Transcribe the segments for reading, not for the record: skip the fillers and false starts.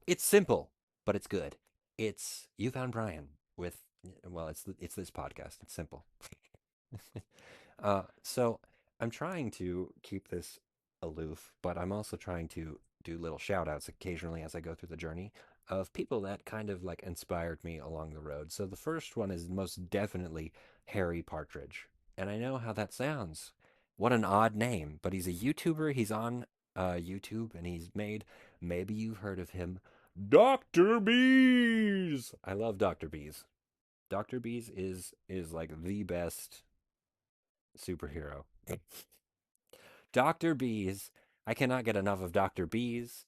It's simple, but it's good. It's You Found Brian with well, it's this podcast. It's simple. So I'm trying to keep this aloof, but I'm also trying to do little shout outs occasionally as I go through the journey of people that kind of like inspired me along the road. So the first one is most definitely Harry Partridge. And I know how that sounds. What an odd name, but he's a YouTuber. He's on YouTube and he's made, maybe you've heard of him, Dr. Bees. I love Dr. Bees. Dr. Bees is like the best superhero. Dr. Bees. I cannot get enough of Dr. Bees.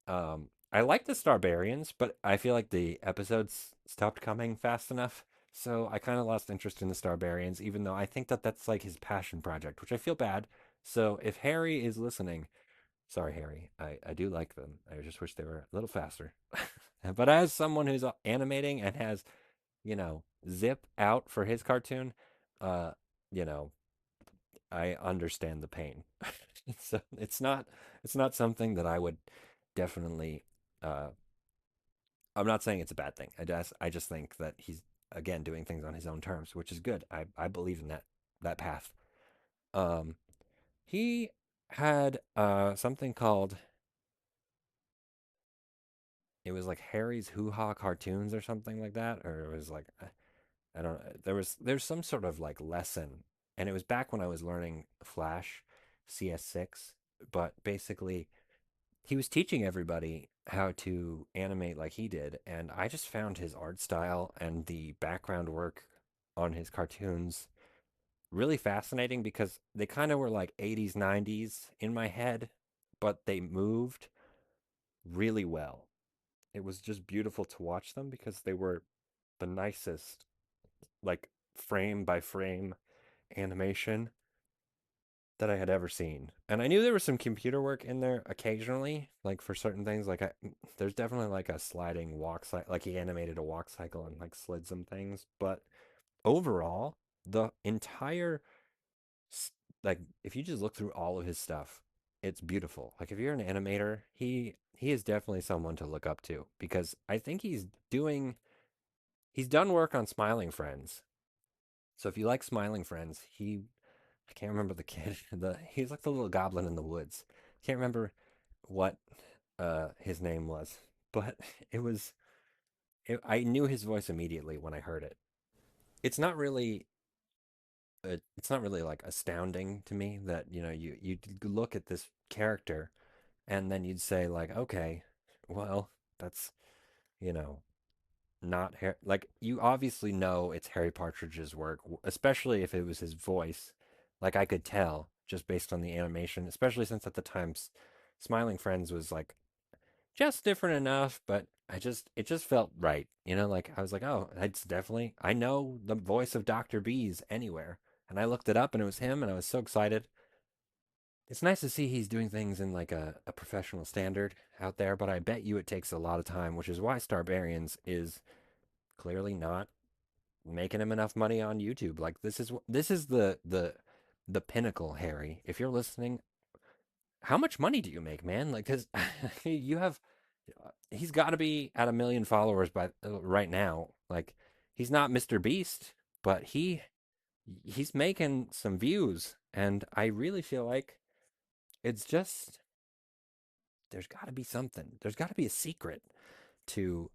I like the Starbarians, but I feel like the episodes stopped coming fast enough. So I kind of lost interest in the Starbarians, even though I think that that's like his passion project, which I feel bad. So if Harry is listening, sorry, Harry, I do like them. I just wish they were a little faster. But as someone who's animating and has, Zip out for his cartoon, uh, you know, I understand the pain. So it's not something that I would definitely uh I'm not saying it's a bad thing. I just think that he's again doing things on his own terms, which is good. I believe in that path. Um he had something called, it was like Harry's Hoo Ha Cartoons or something like that, or it was like I don't know. There's some sort of like lesson, and it was back when I was learning Flash CS6, but basically he was teaching everybody how to animate like he did, and I just found his art style and the background work on his cartoons really fascinating because they kind of were like 80s, 90s in my head, but they moved really well. It was just beautiful to watch them because they were the nicest, like frame by frame animation that I had ever seen. And I knew there was some computer work in there occasionally, like for certain things. There's definitely like a sliding walk cycle, like he animated a walk cycle and like slid some things. But overall, the entire, like, if you just look through all of his stuff, it's beautiful. Like, if you're an animator, he is definitely someone to look up to because I think he's done work on Smiling Friends. So if you like Smiling Friends, I can't remember the kid. He's like the little goblin in the woods. Can't remember what his name was, but it was. I knew his voice immediately when I heard it. It's not really. It's not really like astounding to me that you look at this character and then you'd say like, okay, well that's you know not like you obviously know it's Harry Partridge's work, especially if it was his voice. Like I could tell just based on the animation, especially since at the time Smiling Friends was like just different enough, but it just felt right. Like I was like, oh, it's definitely I know the voice of Dr. Bees anywhere. And I looked it up and it was him and I was so excited. It's nice to see he's doing things in like a professional standard out there, but I bet you it takes a lot of time, which is why Starbarians is clearly not making him enough money on YouTube. Like this is the pinnacle, Harry. If you're listening, how much money do you make, man? Like, cause you have, he's got to be at 1 million followers by right now. Like, he's not Mr. Beast, but he's making some views, and I really feel like it's just there's got to be something. There's got to be a secret to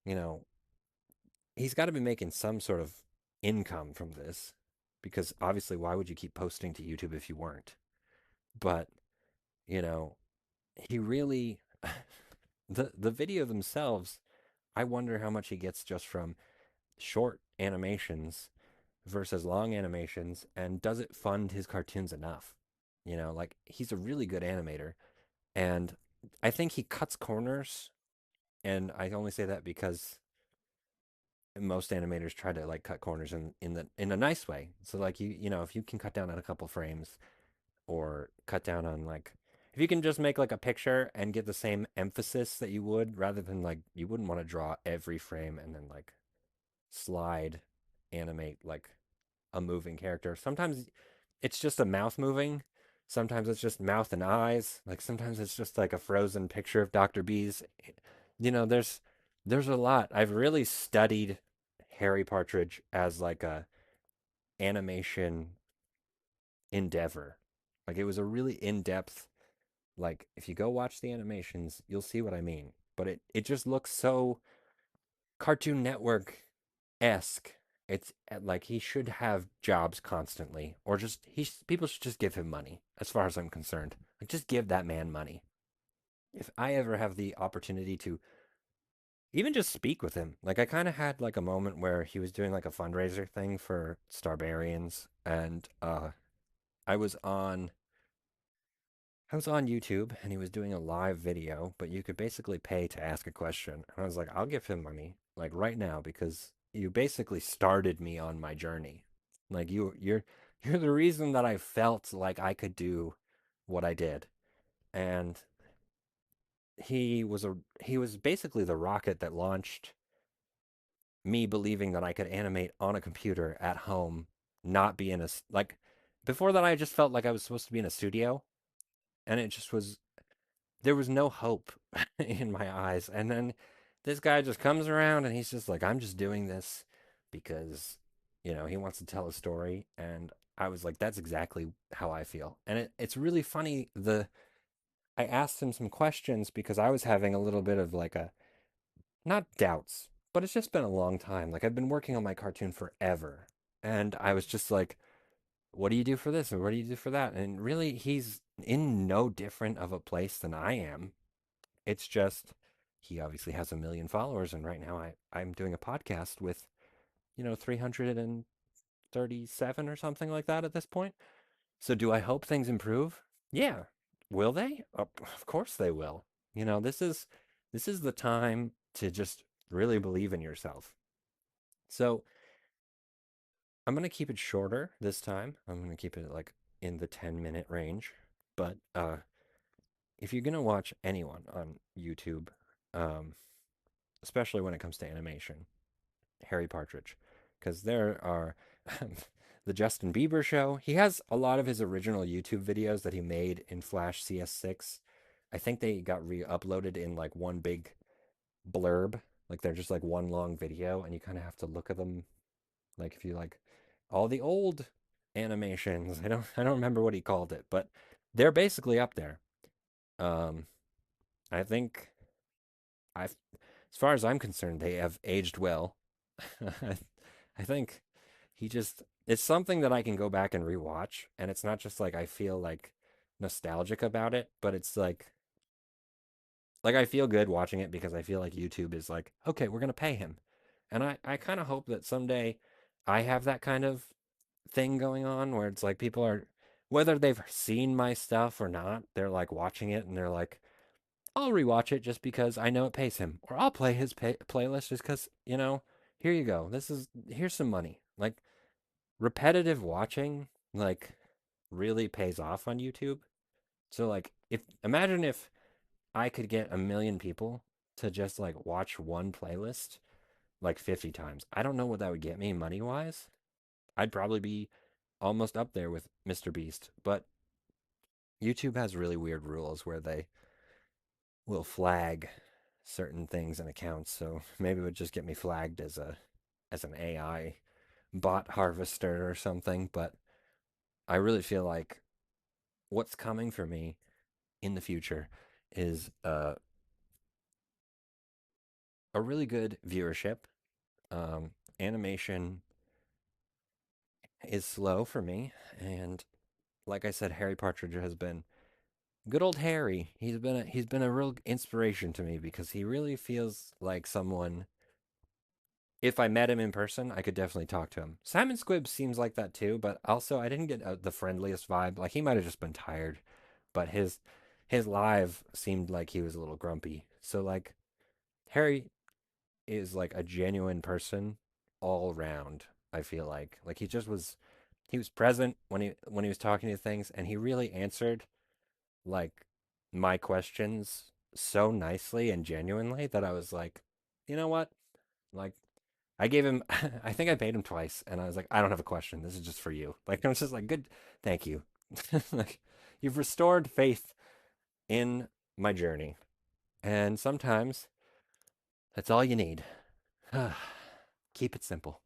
you know he's got to be making some sort of income from this because obviously why would you keep posting to YouTube if you weren't? But, you know, he really the video themselves, I wonder how much he gets just from short animations versus long animations and does it fund his cartoons enough? Like he's a really good animator and I think he cuts corners and I only say that because most animators try to like cut corners in a nice way. So like if you can cut down on a couple frames or cut down on like if you can just make like a picture and get the same emphasis that you would rather than like you wouldn't want to draw every frame and then like slide animate like a moving character. Sometimes it's just a mouth moving. Sometimes it's just mouth and eyes. Like sometimes it's just like a frozen picture of Dr. Bees there's a lot. I've really studied Harry Partridge as like a animation endeavor. Like it was a really in-depth, like if you go watch the animations, you'll see what I mean. But it just looks so Cartoon Network esque. It's like he should have jobs constantly, or just people should just give him money. As far as I'm concerned, like just give that man money. If I ever have the opportunity to even just speak with him, like I kind of had like a moment where he was doing like a fundraiser thing for Starbarians, and I was on I was on YouTube and he was doing a live video, but you could basically pay to ask a question. And I was like, I'll give him money, like right now, because you basically started me on my journey. Like you're the reason that I felt like I could do what I did. And he was basically the rocket that launched me believing that I could animate on a computer at home, not be in a like before that I just felt like I was supposed to be in a studio, and it just was there was no hope in my eyes. And then this guy just comes around and he's just like, I'm just doing this because, he wants to tell a story. And I was like, that's exactly how I feel. And it's really funny. I asked him some questions because I was having a little bit of like not doubts, but it's just been a long time. Like I've been working on my cartoon forever. And I was just like, what do you do for this? And what do you do for that? And really, he's in no different of a place than I am. It's just he obviously has a million followers, and right now I'm doing a podcast with 337 or something like that at this point. So do I hope things improve? Yeah. Will they? Of course they will. This is the time to just really believe in yourself. So I'm gonna keep it shorter this time. I'm gonna keep it like in the 10-minute range. But if you're gonna watch anyone on YouTube, um, especially when it comes to animation, Harry Partridge, because there are the Justin Bieber show. He has a lot of his original YouTube videos that he made in Flash CS6. I think they got re-uploaded in like one big blurb, like they're just like one long video, and you kind of have to look at them. Like if you like all the old animations, I don't remember what he called it, but they're basically up there. Um, I think I've, as far as I'm concerned, they have aged well. I think it's something that I can go back and rewatch, and it's not just like I feel like nostalgic about it, but it's like I feel good watching it because I feel like YouTube is like, okay, we're gonna pay him. And I kind of hope that someday I have that kind of thing going on where it's like people are, whether they've seen my stuff or not, they're like watching it and they're like, I'll rewatch it just because I know it pays him, or I'll play his playlist just because, here you go. Here's some money. Like repetitive watching, like really pays off on YouTube. So like if imagine if I could get a million people to just like watch one playlist like 50 times. I don't know what that would get me money wise. I'd probably be almost up there with Mr. Beast, but YouTube has really weird rules where they will flag certain things and accounts. So maybe it would just get me flagged as an AI bot harvester or something, but I really feel like what's coming for me in the future is a really good viewership. Animation is slow for me, and like I said, Harry Partridge has been good old Harry. He's been a real inspiration to me because he really feels like someone. If I met him in person, I could definitely talk to him. Simon Squibb seems like that too, but also I didn't get the friendliest vibe. Like he might have just been tired, but his live seemed like he was a little grumpy. So like Harry is like a genuine person all around. I feel like he was present when he was talking to things, and he really answered like my questions so nicely and genuinely that I was like, you know what? Like I gave him I think I paid him twice, and I was like, I don't have a question. This is just for you. Like I was just like, good, thank you. Like you've restored faith in my journey. And sometimes That's all you need. Keep it simple.